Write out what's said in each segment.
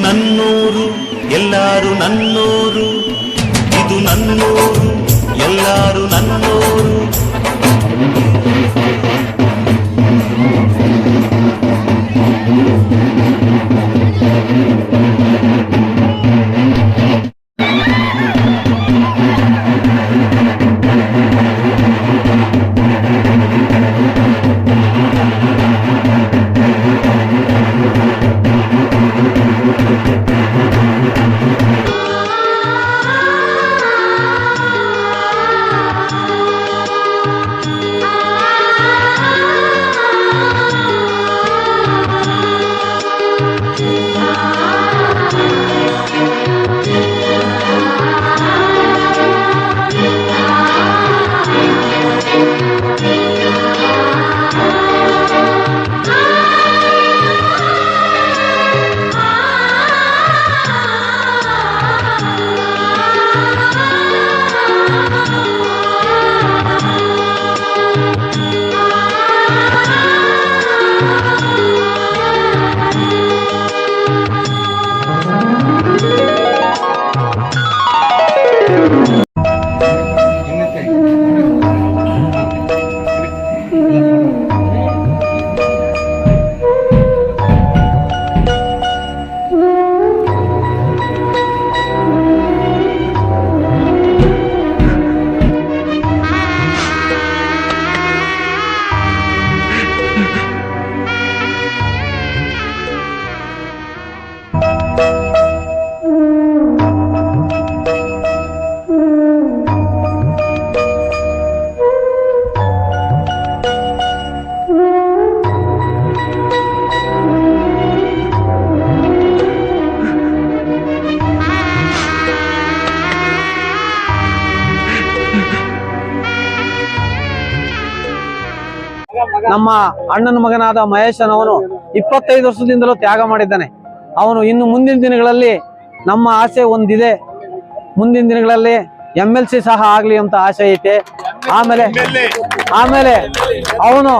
ನನ್ನೂರು ಎಲ್ಲಾರು ನನ್ನೂರು, ಇದು ನನ್ನೂರು ಎಲ್ಲಾರು ನನ್ನೂರು. ನಮ್ಮ ಅಣ್ಣನ ಮಗನಾದ ಮಹೇಶನವನು 25 ವರ್ಷದಿಂದಲೂ ತ್ಯಾಗ ಮಾಡಿದ್ದಾನೆ. ಅವನು ಇನ್ನು ಮುಂದಿನ ದಿನಗಳಲ್ಲಿ ನಮ್ಮ ಆಸೆ ಒಂದಿದೆ, ಮುಂದಿನ ದಿನಗಳಲ್ಲಿ MLC ಸಹ ಆಗ್ಲಿ ಅಂತ ಆಸೆ ಐತೆ. ಆಮೇಲೆ ಅವನು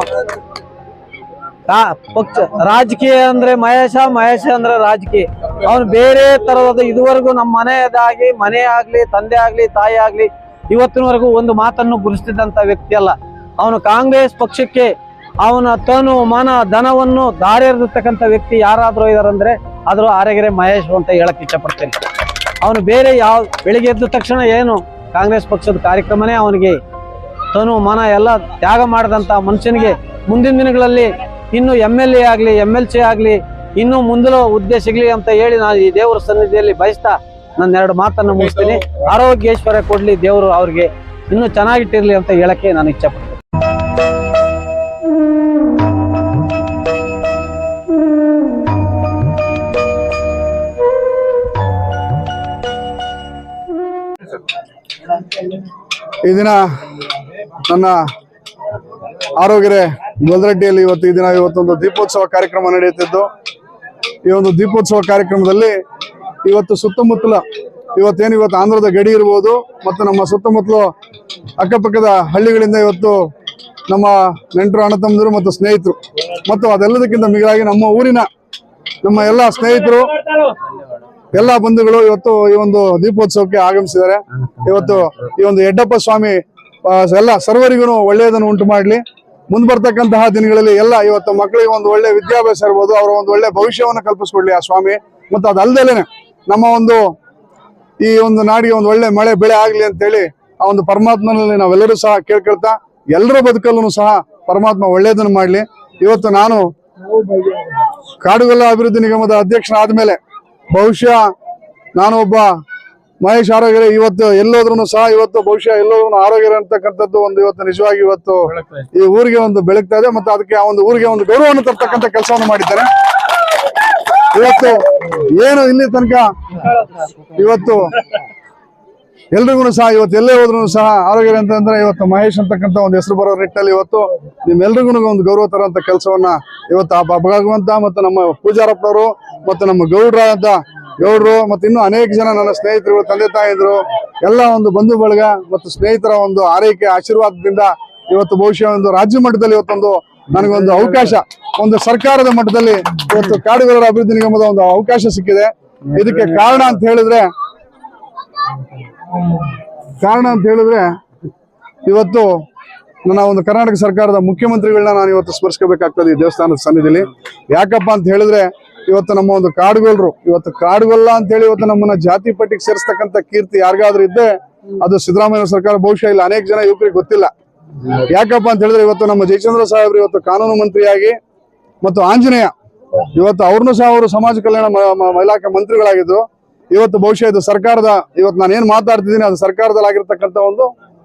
ಪಕ್ಷ ರಾಜಕೀಯ ಅಂದ್ರೆ ಮಹೇಶ ಅಂದ್ರೆ ರಾಜಕೀಯ. ಅವನು ಬೇರೆ ತರವಾದ ಇದುವರೆಗೂ ನಮ್ಮ ಮನೆ ಆಗ್ಲಿ ತಂದೆ ಆಗ್ಲಿ ತಾಯಿ ಆಗ್ಲಿ ಇವತ್ತಿನವರೆಗೂ ಒಂದು ಮಾತನ್ನು ಗುರುತಿಸಿದಂತ ವ್ಯಕ್ತಿ ಅಲ್ಲ. ಅವನು ಕಾಂಗ್ರೆಸ್ ಪಕ್ಷಕ್ಕೆ ಅವನ ತನು ಮನ ಧನವನ್ನು ದಾರಿ ಎರೆದಿರ್ತಕ್ಕಂಥ ವ್ಯಕ್ತಿ ಯಾರಾದ್ರೂ ಇದಾರಂದ್ರೆ ಆದ್ರೂ ಆರೆಗೆರೆ ಮಹೇಶ್ ಅಂತ ಹೇಳಕ್ ಇಷ್ಟಪಡ್ತೇನೆ. ಅವನು ಬೇರೆ ಬೆಳಿಗ್ಗೆ ಎದ್ದ ತಕ್ಷಣ ಏನು ಕಾಂಗ್ರೆಸ್ ಪಕ್ಷದ ಕಾರ್ಯಕ್ರಮನೇ ಅವನಿಗೆ ತನು ಮನ ಎಲ್ಲ ತ್ಯಾಗ ಮಾಡಿದಂತ ಮನುಷ್ಯನಿಗೆ ಮುಂದಿನ ದಿನಗಳಲ್ಲಿ ಇನ್ನು MLA ಆಗ್ಲಿ MLC ಆಗ್ಲಿ ಇನ್ನು ಮುಂದಿನ ಹುದ್ದೆ ಸಿಗ್ಲಿ ಅಂತ ಹೇಳಿ ನಾನು ಈ ದೇವರ ಸನ್ನಿಧಿಯಲ್ಲಿ ಬಯಸ್ತಾ ನನ್ನ 2 ಮಾತನ್ನು ಮುಗಿಸ್ತೀನಿ. ಆರೋಗ್ಯೇಶ್ವರ ಕೊಡ್ಲಿ ದೇವರು ಅವ್ರಿಗೆ ಇನ್ನೂ ಚೆನ್ನಾಗಿಟ್ಟಿರ್ಲಿ ಅಂತ ಹೇಳಕ್ಕೆ ನಾನು ಇಚ್ಛಪಡ್ತೀನಿ. ಈ ದಿನ ನನ್ನ ಆರೋಗ್ಯರೆ ಗೊಲ್ದರಟ್ಟಿಯಲ್ಲಿ ಇವತ್ತೊಂದು ದೀಪೋತ್ಸವ ಕಾರ್ಯಕ್ರಮ ನಡೆಯುತ್ತಿದ್ದು, ಈ ಒಂದು ದೀಪೋತ್ಸವ ಕಾರ್ಯಕ್ರಮದಲ್ಲಿ ಇವತ್ತು ಸುತ್ತಮುತ್ತಲ ಇವತ್ತು ಆಂಧ್ರದ ಗಡಿ ಇರ್ಬೋದು ಮತ್ತು ನಮ್ಮ ಸುತ್ತಮುತ್ತಲು ಅಕ್ಕಪಕ್ಕದ ಹಳ್ಳಿಗಳಿಂದ ಇವತ್ತು ನಮ್ಮ ನೆಂಟರು ಅಣ್ಣ ತಮ್ಮಂದಿರು ಮತ್ತು ಸ್ನೇಹಿತರು ಮತ್ತು ಅದೆಲ್ಲದಕ್ಕಿಂತ ಮಿಗಿಲಾಗಿ ನಮ್ಮ ಊರಿನ ನಮ್ಮ ಎಲ್ಲ ಸ್ನೇಹಿತರು ಎಲ್ಲ ಬಂಧುಗಳು ಇವತ್ತು ಈ ಒಂದು ದೀಪೋತ್ಸವಕ್ಕೆ ಆಗಮಿಸಿದ್ದಾರೆ. ಇವತ್ತು ಈ ಒಂದು ಯಡ್ಡಪ್ಪ ಸ್ವಾಮಿ ಎಲ್ಲ ಸರ್ವರಿಗೂ ಒಳ್ಳೆಯದನ್ನು ಉಂಟು ಮಾಡಲಿ. ಮುಂದೆ ಬರ್ತಕ್ಕಂತಹ ದಿನಗಳಲ್ಲಿ ಎಲ್ಲ ಇವತ್ತು ಮಕ್ಕಳಿಗೆ ಒಂದು ಒಳ್ಳೆ ವಿದ್ಯಾಭ್ಯಾಸ ಇರ್ಬೋದು, ಅವರ ಒಂದು ಒಳ್ಳೆ ಭವಿಷ್ಯವನ್ನು ಕಲ್ಪಿಸ್ಕೊಡ್ಲಿ ಆ ಸ್ವಾಮಿ. ಮತ್ತು ಅದಲ್ದೇನೆ ನಮ್ಮ ಈ ಒಂದು ನಾಡಿಗೆ ಒಂದು ಒಳ್ಳೆ ಮಳೆ ಬೆಳೆ ಆಗ್ಲಿ ಅಂತೇಳಿ ಆ ಒಂದು ಪರಮಾತ್ಮನಲ್ಲಿ ನಾವೆಲ್ಲರೂ ಸಹ ಕೇಳ್ಕೊಳ್ತಾ ಎಲ್ಲರ ಬದುಕಲ್ಲೂ ಸಹ ಪರಮಾತ್ಮ ಒಳ್ಳೆಯದನ್ನು ಮಾಡಲಿ. ಇವತ್ತು ನಾನು ಕಾಡುಗೊಲ್ಲ ಅಭಿವೃದ್ಧಿ ನಿಗಮದ ಅಧ್ಯಕ್ಷನಾದ ಮೇಲೆ ಬಹುಶಃ ನಾನು ಒಬ್ಬ ಮಹೇಶ್ ಆರೋಗ್ಯರೆ ಇವತ್ತು ಎಲ್ಲೋದ್ರೂ ಸಹ ಇವತ್ತು ಬಹುಶಃ ಎಲ್ಲೋದ್ರೂ ಆರೋಗ್ಯ ಅಂತಕ್ಕಂಥದ್ದು ಒಂದು ಇವತ್ತು ನಿಜವಾಗಿ ಇವತ್ತು ಈ ಊರಿಗೆ ಒಂದು ಬೆಳಗ್ತಾ ಇದೆ ಮತ್ತು ಅದಕ್ಕೆ ಆ ಒಂದು ಊರಿಗೆ ಒಂದು ಗೌರವವನ್ನು ತರ್ತಕ್ಕಂಥ ಕೆಲಸವನ್ನು ಮಾಡಿದ್ದಾರೆ. ಇವತ್ತು ಏನು ಇಲ್ಲಿ ತನಕ ಇವತ್ತು ಎಲ್ರಿಗೂ ಸಹ ಇವತ್ತು ಎಲ್ಲೇ ಹೋದ್ರು ಸಹ ಆರೋಗ್ಯ ಅಂತಂದ್ರೆ ಇವತ್ತು ಮಹೇಶ್ ಅಂತಕ್ಕಂಥ ಒಂದು ಹೆಸರು ಬರೋ ನಿಟ್ಟಲ್ಲಿ ಇವತ್ತು ನಿಮ್ಮೆಲ್ರಿಗೂ ಒಂದು ಗೌರವ ತರುವಂತ ಕೆಲಸವನ್ನ ಇವತ್ತು ಆ ಭಗವಂತ ಮತ್ತು ನಮ್ಮ ಪೂಜಾರಪ್ಪನವರು ಮತ್ತು ನಮ್ಮ ಗೌಡ್ರು ಮತ್ತು ಇನ್ನೂ ಅನೇಕ ಜನ ನನ್ನ ಸ್ನೇಹಿತರು, ತಂದೆ ತಾಯಿದ್ರು, ಎಲ್ಲ ಒಂದು ಬಂಧು ಬಳಗ ಮತ್ತು ಸ್ನೇಹಿತರ ಒಂದು ಆರೈಕೆ ಆಶೀರ್ವಾದದಿಂದ ಇವತ್ತು ಬಹುಶಃ ಒಂದು ರಾಜ್ಯ ಮಟ್ಟದಲ್ಲಿ ಇವತ್ತೊಂದು ನನಗೊಂದು ಅವಕಾಶ, ಒಂದು ಸರ್ಕಾರದ ಮಟ್ಟದಲ್ಲಿ ಇವತ್ತು ಕಾಡುಗೊಲ್ಲರ ಅಭಿವೃದ್ಧಿ ನಿಗಮದ ಒಂದು ಅವಕಾಶ ಸಿಕ್ಕಿದೆ. ಇದಕ್ಕೆ ಕಾರಣ ಅಂತ ಹೇಳಿದ್ರೆ ಇವತ್ತು ನನ್ನ ಒಂದು ಕರ್ನಾಟಕ ಸರ್ಕಾರದ ಮುಖ್ಯಮಂತ್ರಿಗಳನ್ನ ನಾನು ಇವತ್ತು ಸ್ಮರಿಸಬೇಕಾಗ್ತದೆ ಈ ದೇವಸ್ಥಾನದ ಸನ್ನಿಧಿಲಿ. ಯಾಕಪ್ಪ ಅಂತ ಹೇಳಿದ್ರೆ ಇವತ್ತು ನಮ್ಮ ಒಂದು ಕಾಡುಗೊಲ್ಲರು, ಇವತ್ತು ಕಾಡುಗೊಲ್ಲ ಅಂತ ಹೇಳಿ ಇವತ್ತು ನಮ್ಮನ್ನ ಜಾತಿ ಪಟ್ಟಿಗೆ ಸೇರಿಸ್ತಕ್ಕಂಥ ಕೀರ್ತಿ ಯಾರಿಗಾದ್ರೂ ಇದ್ದೆ ಅದು ಸಿದ್ದರಾಮಯ್ಯ ಸರ್ಕಾರ. ಬಹುಶಃ ಇಲ್ಲ ಅನೇಕ ಜನ ಯುವಕರಿಗೆ ಗೊತ್ತಿಲ್ಲ. ಯಾಕಪ್ಪ ಅಂತ ಹೇಳಿದ್ರೆ ಇವತ್ತು ನಮ್ಮ ಜಯಚಂದ್ರ ಸಾಹೇಬ್ರು ಇವತ್ತು ಕಾನೂನು ಮಂತ್ರಿಯಾಗಿ ಮತ್ತು ಆಂಜನೇಯ ಇವತ್ತು ಅವ್ರನ್ನೂ ಸಹ ಅವರು ಸಮಾಜ ಕಲ್ಯಾಣ ಇಲಾಖೆ ಮಂತ್ರಿಗಳಾಗಿದ್ರು. ಇವತ್ತು ಬಹುಶಃ ಇದು ಸರ್ಕಾರದ ಇವತ್ತು ನಾನು ಏನ್ ಮಾತಾಡ್ತಿದ್ದೀನಿ ಅದು ಸರ್ಕಾರದಲ್ಲಿ ಆಗಿರ್ತಕ್ಕಂಥ ಒಂದು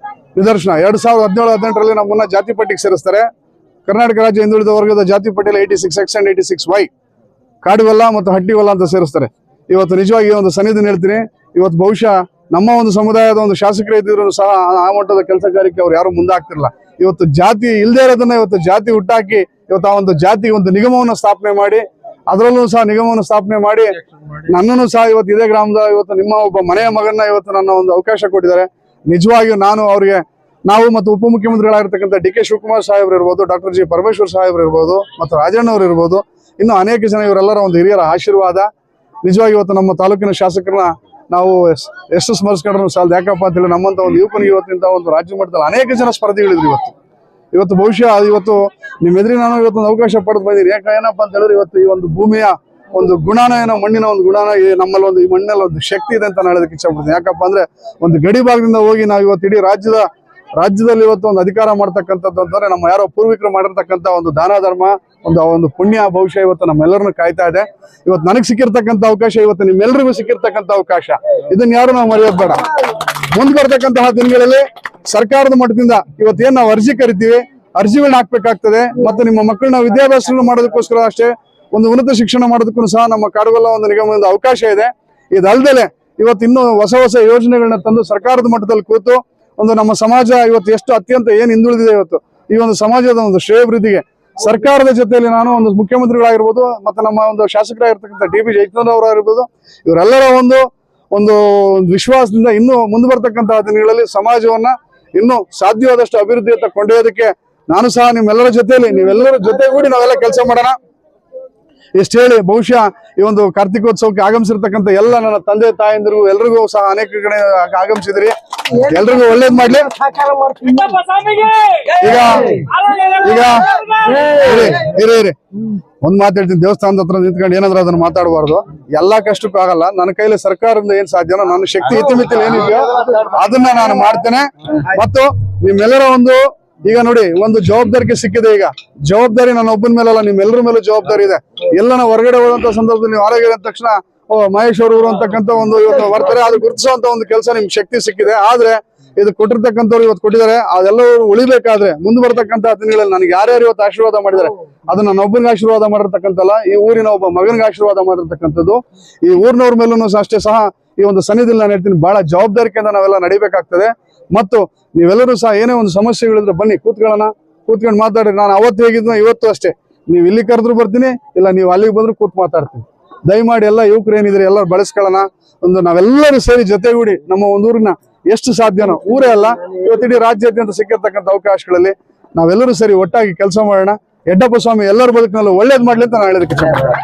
ನಿದರ್ಶನ. 2017-18ರಲ್ಲಿ ನಮ್ಮನ್ನ ಜಾತಿ ಪಟ್ಟಿಗೆ ಸೇರಿಸ್ತಾರೆ. ಕರ್ನಾಟಕ ರಾಜ್ಯ ಹಿಂದುಳಿದ ವರ್ಗದ ಜಾತಿ ಪಟ್ಟಿಯಲ್ಲಿ 86X and 86Y ಕಾಡುಗೊಲ್ಲ ಮತ್ತು ಹಟ್ಟಿಗೊಲ್ಲ ಅಂತ ಸೇರಿಸ್ತಾರೆ. ಇವತ್ತು ನಿಜವಾಗಿ ಒಂದು ಸನ್ನಿಧಿ ಹೇಳ್ತೀನಿ, ಇವತ್ತು ಬಹುಶಃ ನಮ್ಮ ಒಂದು ಸಮುದಾಯದ ಒಂದು ಶಾಸಕರು ಇದ್ದಿದ್ರು ಸಹ ಆ ಮಟ್ಟದ ಕೆಲಸ ಕಾರ್ಯಕ್ಕೆ ಅವ್ರು ಯಾರು ಮುಂದಾಗ್ತಿರಲ್ಲ. ಇವತ್ತು ಜಾತಿ ಇಲ್ಲದೆ ಇರೋದನ್ನ ಇವತ್ತು ಜಾತಿ ಹುಟ್ಟಾಕಿ ಇವತ್ತು ಆ ಒಂದು ಜಾತಿ ಒಂದು ನಿಗಮವನ್ನು ಸ್ಥಾಪನೆ ಮಾಡಿ ಅದರಲ್ಲೂ ಸಹ ನಿಗಮವನ್ನು ಸ್ಥಾಪನೆ ಮಾಡಿ ನನ್ನನ್ನು ಸಹ ಇವತ್ತು ಇದೇ ಗ್ರಾಮದ ಇವತ್ತು ನಿಮ್ಮ ಒಬ್ಬ ಮನೆಯ ಮಗನ್ನ ಇವತ್ತು ನನ್ನ ಒಂದು ಅವಕಾಶ ಕೊಟ್ಟಿದ್ದಾರೆ. ನಿಜವಾಗಿಯೂ ನಾನು ಅವ್ರಿಗೆ ನಾವು ಮತ್ತು ಉಪಮುಖ್ಯಮಂತ್ರಿಗಳಾಗಿರ್ತಕ್ಕಂಥ ಡಿ ಕೆ ಶಿವಕುಮಾರ್ ಸಾಹೇಬ್ರು ಇರ್ಬೋದು, ಡಾಕ್ಟರ್ ಜಿ ಪರಮೇಶ್ವರ್ ಸಾಹೇಬ್ರು ಇರ್ಬೋದು ಮತ್ತು ರಾಜಣ್ಣವ್ರು ಇರ್ಬೋದು, ಇನ್ನು ಅನೇಕ ಜನ ಇವರೆಲ್ಲರ ಒಂದು ಹಿರಿಯರ ಆಶೀರ್ವಾದ. ನಿಜವಾಗಿ ಇವತ್ತು ನಮ್ಮ ತಾಲೂಕಿನ ಶಾಸಕರನ್ನ ನಾವು ಎಷ್ಟು ಸ್ಮರಿಸ್ಕೊಂಡ್ರು ಸಾಲದು. ಯಾಕಪ್ಪ ಅಂತ ಹೇಳಿ ನಮ್ಮಂತ ಒಂದು ಯುವಕನಿಗೆ ಇವತ್ತಿಂದ ಒಂದು ರಾಜ್ಯ ಮಟ್ಟದಲ್ಲಿ ಅನೇಕ ಜನ ಸ್ಪರ್ಧಿಗಳಿದ್ರು. ಇವತ್ತು ಬಹುಶಃ ಇವತ್ತು ನಿಮ್ಮ ಎದುರಿಗೆ ನಾನು ಇವತ್ತೊಂದು ಅವಕಾಶ ಪಡೆದು ಬಂದಿದ್ದೀನಿ. ಏನಪ್ಪ ಅಂತ ಹೇಳಿದ್ರೆ ಇವತ್ತು ಈ ಒಂದು ಭೂಮಿಯ ಒಂದು ಗುಣನ ಏನೋ ಮಣ್ಣಿನ ಒಂದು ಗುಣನ ನಮ್ಮಲ್ಲಿ ಒಂದು ಈ ಮಣ್ಣಲ್ಲಿ ಒಂದು ಶಕ್ತಿ ಇದೆ ಅಂತ ನಾನು ಹೇಳೋದಕ್ಕೆ ಇಷ್ಟಪಡ್ತೀನಿ. ಯಾಕಪ್ಪ ಅಂದ್ರೆ ಒಂದು ಗಡಿ ಭಾಗದಿಂದ ಹೋಗಿ ನಾವು ಇವತ್ತು ಇಡೀ ರಾಜ್ಯದಲ್ಲಿ ಇವತ್ತು ಒಂದು ಅಧಿಕಾರ ಮಾಡ್ತಕ್ಕಂಥದ್ದು ಅಂತಂದ್ರೆ ನಮ್ಮ ಯಾರೋ ಪೂರ್ವಿಕರು ಮಾಡಿರ್ತಕ್ಕಂಥ ಒಂದು ದಾನ ಧರ್ಮ ಒಂದು ಪುಣ್ಯ ಬಹುಶಃ ಇವತ್ತು ನಮ್ಮೆಲ್ಲರನ್ನು ಕಾಯ್ತಾ ಇದೆ. ಇವತ್ತು ನನಗೆ ಸಿಕ್ಕಿರ್ತಕ್ಕಂಥ ಅವಕಾಶ ಇವತ್ತು ನಿಮ್ಮೆಲ್ಲರಿಗೂ ಸಿಕ್ಕಿರ್ತಕ್ಕಂಥ ಅವಕಾಶ. ಇದನ್ನ ಯಾರು ನಾವು ಮರೆಯೋದು ಬೇಡ. ಮುಂದೆ ಬರ್ತಕ್ಕಂತಹ ದಿನಗಳಲ್ಲಿ ಸರ್ಕಾರದ ಮಟ್ಟದಿಂದ ಇವತ್ತೇನ್ ನಾವು ಅರ್ಜಿ ಕರಿತೀವಿ, ಅರ್ಜಿಗಳನ್ನ ಹಾಕ್ಬೇಕಾಗ್ತದೆ. ಮತ್ತು ನಿಮ್ಮ ಮಕ್ಕಳನ್ನ ವಿದ್ಯಾಭ್ಯಾಸ ಮಾಡೋದಕ್ಕೋಸ್ಕರ ಅಷ್ಟೇ ಒಂದು ಉನ್ನತ ಶಿಕ್ಷಣ ಮಾಡೋದಕ್ಕೂ ಸಹ ನಮ್ಮ ಕಾಡುಗೊಲ್ಲ ಒಂದು ನಿಗಮದಿಂದ ಅವಕಾಶ ಇದೆ. ಇದಲ್ದಲೆ ಇವತ್ತು ಇನ್ನೂ ಹೊಸ ಯೋಜನೆಗಳನ್ನ ತಂದು ಸರ್ಕಾರದ ಮಟ್ಟದಲ್ಲಿ ಕೂತು ಒಂದು ನಮ್ಮ ಸಮಾಜ ಇವತ್ತು ಎಷ್ಟು ಅತ್ಯಂತ ಏನ್ ಹಿಂದುಳಿದಿದೆ ಇವತ್ತು ಈ ಒಂದು ಸಮಾಜದ ಒಂದು ಶ್ರೇಯಾಭಿವೃದ್ಧಿಗೆ ಸರ್ಕಾರದ ಜೊತೆಯಲ್ಲಿ ನಾನು ಒಂದು ಮುಖ್ಯಮಂತ್ರಿಗಳಾಗಿರ್ಬೋದು ಮತ್ತು ನಮ್ಮ ಒಂದು ಶಾಸಕರಾಗಿರ್ತಕ್ಕಂಥ ಡಿ ಬಿ ಜಯಚಂದ್ರ ಅವರಾಗಿರ್ಬೋದು, ಇವರೆಲ್ಲರ ಒಂದು ವಿಶ್ವಾಸದಿಂದ ಇನ್ನು ಮುಂದೆ ಬರ್ತಕ್ಕಂತಹ ದಿನಗಳಲ್ಲಿ ಸಮಾಜವನ್ನ ಇನ್ನೂ ಸಾಧ್ಯವಾದಷ್ಟು ಅಭಿವೃದ್ಧಿಯತ್ತ ಕೊಂಡೊಯ್ಯೋದಕ್ಕೆ ನಾನು ಸಹ ನಿಮ್ಮೆಲ್ಲರ ಜೊತೆಯಲ್ಲಿ ನೀವೆಲ್ಲರ ಜೊತೆಗೂಡಿ ನಾವೆಲ್ಲ ಕೆಲಸ ಮಾಡೋಣ. ಇಷ್ಟು ಹೇಳಿ ಬಹುಶಃ ಈ ಒಂದು ಕಾರ್ತಿಕೋತ್ಸವಕ್ಕೆ ಆಗಮಿಸಿರ್ತಕ್ಕಂಥ ಎಲ್ಲ ನನ್ನ ತಂದೆ ತಾಯಂದಿರಿಗೂ ಎಲ್ರಿಗೂ ಸಹ ಅನೇಕ ಕಡೆ ಆಗಮಿಸಿದ್ರಿ. ಎಲ್ರಿಗೂ ಒಳ್ಳೇದ್ ಮಾಡ್ಲಿ. ಈಗ ಇರಿ ಒಂದ್ ಮಾತಾಡ್ತೀನಿ. ದೇವಸ್ಥಾನದ ಹತ್ರ ನಿಂತ್ಕೊಂಡು ಏನಾದ್ರೂ ಅದನ್ನ ಮಾತಾಡಬಾರ್ದು. ಎಲ್ಲಾ ಕಷ್ಟಕ್ಕೂ ಆಗಲ್ಲ. ನನ್ನ ಕೈಲಿ ಸರ್ಕಾರದಿಂದ ಏನ್ ಸಾಧ್ಯನೋ ನನ್ನ ಶಕ್ತಿ ಇತಿಮಿತಿಲಿ ಏನಿದೆಯೋ ಅದನ್ನ ನಾನು ಮಾಡ್ತೇನೆ. ಮತ್ತು ನಿಮ್ಮೆಲ್ಲರ ಈಗ ನೋಡಿ ಒಂದು ಜವಾಬ್ದಾರಿಗೆ ಸಿಕ್ಕಿದೆ. ಈಗ ಜವಾಬ್ದಾರಿ ನನ್ನ ಒಬ್ಬನ ಮೇಲಲ್ಲ, ನಿಮ್ಮೆಲ್ಲರ ಮೇಲೂ ಜವಾಬ್ದಾರಿ ಇದೆ. ಎಲ್ಲನ ಹೊರಗಡೆ ಹೋದಂತ ಸಂದರ್ಭದಲ್ಲಿ ನೀವು ಆರೋಗ್ಯ ಅಂದ ತಕ್ಷಣ ಮಹೇಶ್ ಅವರು ಅಂತಕ್ಕಂಥ ಒಂದು ಇವತ್ತು ಬರ್ತಾರೆ, ಅದು ಗುರುತಿಸುವಂತ ಒಂದು ಕೆಲಸ ನಿಮ್ಗೆ ಶಕ್ತಿ ಸಿಕ್ಕಿದೆ. ಆದ್ರೆ ಇದು ಕೊಟ್ಟಿರ್ತಕ್ಕಂಥವ್ರು ಇವತ್ತು ಕೊಟ್ಟಿದ್ದಾರೆ, ಅದೆಲ್ಲರೂ ಉಳಿಬೇಕಾದ್ರೆ ಮುಂದೆ ಬರ್ತಕ್ಕಂಥ ದಿನಗಳಲ್ಲಿ ನನಗೆ ಯಾರ್ಯಾರು ಇವತ್ತು ಆಶೀರ್ವಾದ ಮಾಡಿದ್ದಾರೆ ಅದು ನನ್ನ ಒಬ್ಬನಿಗೆ ಆಶೀರ್ವಾದ ಮಾಡಿರ್ತಕ್ಕಂಥಲ್ಲ, ಈ ಊರಿನ ಒಬ್ಬ ಮಗನಿಗೆ ಆಶೀರ್ವಾದ ಮಾಡಿರ್ತಕ್ಕಂಥದ್ದು. ಈ ಊರಿನವ್ರ ಮೇಲೂ ಅಷ್ಟೇ ಸಹ ಈ ಒಂದು ಸನ್ನಿಧಿಯಲ್ಲಿ ನಾನು ಹೇಳ್ತೀನಿ, ಬಹಳ ಜವಾಬ್ದಾರಿಕೆಯಿಂದ ನಾವೆಲ್ಲ ನಡಿಬೇಕಾಗ್ತದೆ. ಮತ್ತು ನೀವೆಲ್ಲರೂ ಸಹ ಏನೇ ಒಂದು ಸಮಸ್ಯೆಗಳಿದ್ರೆ ಬನ್ನಿ, ಕೂತ್ಕೊಂಡು ಮಾತಾಡ್ರಿ. ನಾನು ಅವತ್ತು ಹೇಗಿದ್ನೋ ಇವತ್ತು ಅಷ್ಟೇ. ನೀವು ಇಲ್ಲಿ ಕರೆದ್ರು ಬರ್ತೀನಿ, ಇಲ್ಲ ನೀವು ಅಲ್ಲಿಗೆ ಬಂದ್ರು ಕೂತ್ ಮಾತಾಡ್ತೀನಿ. ದಯಮಾಡಿ ಎಲ್ಲ ಯುವಕರು ಏನಿದ್ರೆ ಎಲ್ಲರೂ ಬಳಸ್ಕೊಳ್ಳೋಣ. ನಾವೆಲ್ಲರೂ ಸೇರಿ ಜೊತೆಗೂಡಿ ನಮ್ಮ ಒಂದು ಊರಿನ ಎಷ್ಟು ಸಾಧ್ಯನೋ, ಊರೇ ಅಲ್ಲ ಇವತ್ತಿಡೀ ರಾಜ್ಯಾದ್ಯಂತ ಸಿಕ್ಕಿರ್ತಕ್ಕಂಥ ಅವಕಾಶಗಳಲ್ಲಿ ನಾವೆಲ್ಲರೂ ಸೇರಿ ಒಟ್ಟಾಗಿ ಕೆಲಸ ಮಾಡೋಣ. ಯಡ್ಡಪ್ಪ ಸ್ವಾಮಿ ಎಲ್ಲರ ಬದುಕಿನಲ್ಲೂ ಒಳ್ಳೇದ್ ಮಾಡ್ಲಿ ಅಂತ ನಾನು ಹೇಳೋದಕ್ಕೆ ಇಷ್ಟಪಡ್ತೀನಿ.